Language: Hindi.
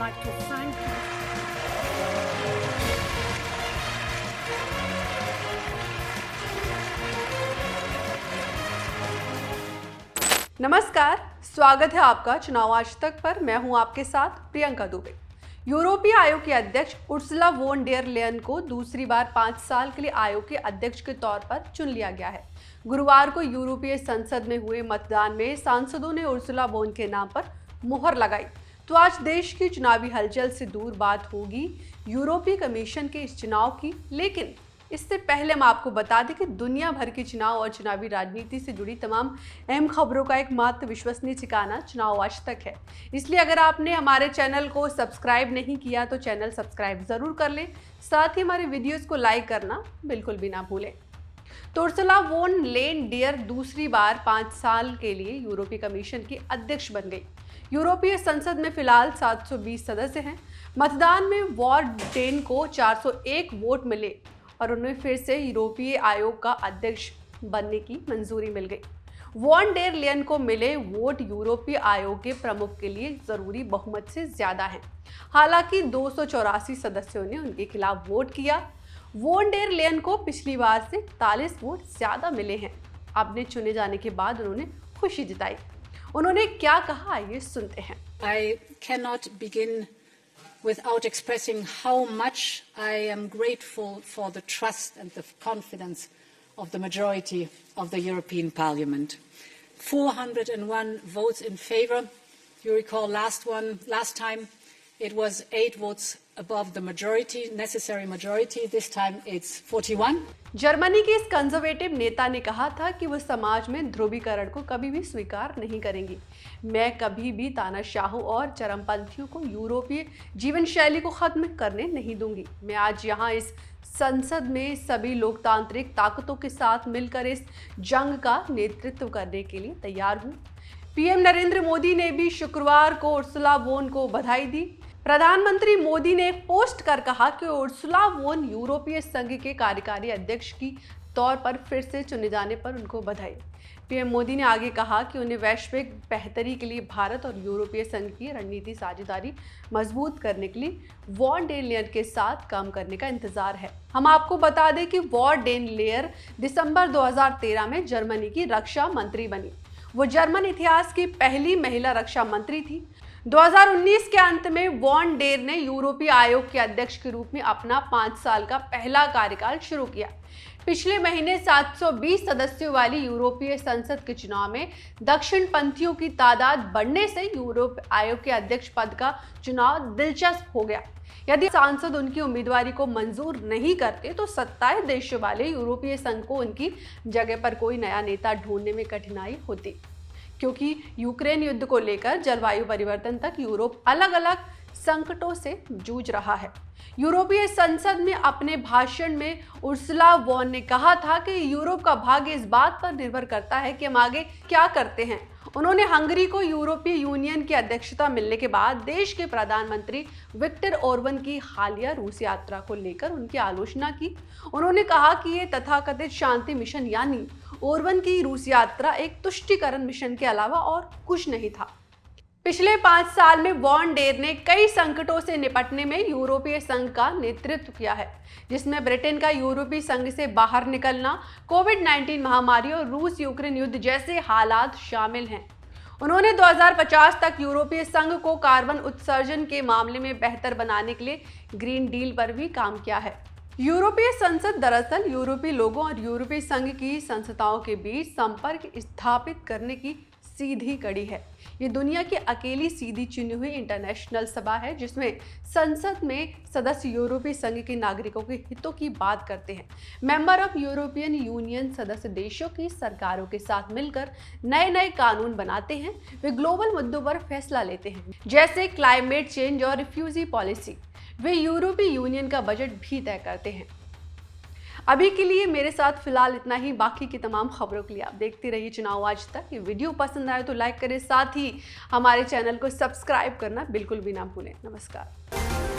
like to thank you. नमस्कार, स्वागत है आपका चुनाव आज तक पर। मैं हूं आपके साथ प्रियंका दुबे। यूरोपीय आयोग के अध्यक्ष उर्सुला वोन डेर लेयन को दूसरी बार 5 साल के लिए आयोग के अध्यक्ष के तौर पर चुन लिया गया है। गुरुवार को यूरोपीय संसद में हुए मतदान में सांसदों ने उर्सुला वोन के नाम पर मुहर लगाई। तो आज देश की चुनावी हलचल से दूर बात होगी यूरोपीय कमीशन के इस चुनाव की, लेकिन इससे पहले हम आपको बता दें कि दुनिया भर के चुनाव और चुनावी राजनीति से जुड़ी तमाम अहम खबरों का एकमात्र विश्वसनीय ठिकाना चुनाव आज तक है। इसलिए अगर आपने हमारे चैनल को सब्सक्राइब नहीं किया तो चैनल सब्सक्राइब जरूर कर लें, साथ ही हमारे वीडियोस को लाइक करना बिल्कुल भी ना भूलें। तो उर्सुला वोन डेर दूसरी बार 5 साल के लिए यूरोपीय कमीशन की अध्यक्ष बन गई। यूरोपीय संसद में फिलहाल 720 सदस्य हैं। मतदान में वॉन डेर को 401 वोट मिले और उन्हें फिर से यूरोपीय आयोग का अध्यक्ष बनने की मंजूरी मिल गई। वॉन डेर लेयन को मिले वोट यूरोपीय आयोग के प्रमुख के लिए जरूरी बहुमत से ज्यादा हैं। हालांकि 284 सदस्यों ने उनके खिलाफ वोट किया। वॉन डेर लेयन को पिछली बार से 41 वोट ज्यादा मिले हैं। अपने चुने जाने के बाद उन्होंने खुशी जताई। उन्होंने क्या कहा, ये सुनते हैं। I cannot begin without expressing how much I am grateful for the trust and the confidence of the majority of the European Parliament. 401 votes in favour. You recall last time it was 8 votes above the necessary majority. This time it's 41. Germany के इस कंजर्वेटिव नेता ने कहा था कि वह समाज में ध्रुवीकरण को कभी भी स्वीकार नहीं करेंगी। मैं कभी भी तानाशाहों और चरमपंथियों को यूरोपीय जीवन शैली को खत्म करने नहीं दूंगी। मैं आज यहाँ इस संसद में सभी लोकतांत्रिक ताकतों के साथ मिलकर इस जंग का नेतृत्व करने के लिए तैयार हूँ। पीएम नरेंद्र मोदी ने भी शुक्रवार को उर्सुला वोन को बधाई दी। प्रधानमंत्री मोदी ने पोस्ट कर कहा कि उर्सुला वोन यूरोपीय संघ के कार्यकारी अध्यक्ष की तौर पर फिर से चुने जाने पर उनको बधाई। पीएम मोदी ने आगे कहा कि उन्हें वैश्विक बेहतरी के लिए भारत और यूरोपीय संघ की रणनीति साझेदारी मजबूत करने के लिए वॉन डेर लेयन के साथ काम करने का इंतजार है। हम आपको बता दें कि वॉन डेर लेयन दिसंबर 2013 में जर्मनी की रक्षा मंत्री बनी। वो जर्मन इतिहास की पहली महिला रक्षा मंत्री थी। 2019 के अंत में वॉन डेर ने यूरोपीय आयोग के अध्यक्ष के रूप में अपना 5 साल का पहला कार्यकाल शुरू किया। पिछले महीने 720 सदस्यों वाली यूरोपीय संसद के चुनाव में दक्षिणपंथियों की तादाद बढ़ने से यूरोप आयोग के अध्यक्ष पद का चुनाव दिलचस्प हो गया। यदि सांसद उनकी उम्मीदवारी को मंजूर नहीं करते तो 27 देशों वाले यूरोपीय संघ को उनकी जगह पर कोई नया नेता ढूंढने में कठिनाई होती, क्योंकि यूक्रेन युद्ध को लेकर जलवायु परिवर्तन तक यूरोप अलग अलग संकटों से जूझ रहा है। यूरोपीय संसद में अपने भाषण में उर्सुला वॉन ने कहा था कि यूरोप का भाग्य इस बात पर निर्भर करता है कि हम आगे क्या करते हैं। उन्होंने हंगरी को यूरोपीय यूनियन की अध्यक्षता मिलने के बाद देश के प्रधानमंत्री विक्टर ओरबन की हालिया रूस यात्रा को लेकर उनकी आलोचना की। उन्होंने कहा कि ये तथाकथित शांति मिशन यानी ओरबन की रूस यात्रा एक तुष्टीकरण मिशन के अलावा और कुछ नहीं था। पिछले 5 साल में वॉन डेर ने कई संकटों से निपटने में यूरोपीय संघ का नेतृत्व किया है, जिसमें ब्रिटेन का यूरोपीय संघ से बाहर निकलना, कोविड-19 महामारी और रूस यूक्रेन युद्ध जैसे हालात शामिल हैं। उन्होंने 2050 तक यूरोपीय संघ को कार्बन उत्सर्जन के मामले में बेहतर बनाने के लिए ग्रीन डील पर भी काम किया है। यूरोपीय संसद दरअसल यूरोपीय लोगों और यूरोपीय संघ की संस्थाओं के बीच संपर्क स्थापित करने की सीधी कड़ी है। ये दुनिया की अकेली सीधी चुनी हुई इंटरनेशनल सभा है जिसमें संसद में सदस्य यूरोपीय संघ के नागरिकों के हितों की बात करते हैं। मेंबर ऑफ यूरोपियन यूनियन सदस्य देशों की सरकारों के साथ मिलकर नए नए कानून बनाते हैं। वे ग्लोबल मुद्दों पर फैसला लेते हैं, जैसे क्लाइमेट चेंज और रिफ्यूजी पॉलिसी। वे यूरोपीय यूनियन का बजट भी तय करते हैं। अभी के लिए मेरे साथ फिलहाल इतना ही। बाकी की तमाम खबरों के लिए आप देखते रहिए चुनाव आज तक। ये वीडियो पसंद आए तो लाइक करें, साथ ही हमारे चैनल को सब्सक्राइब करना बिल्कुल भी ना भूलें। नमस्कार।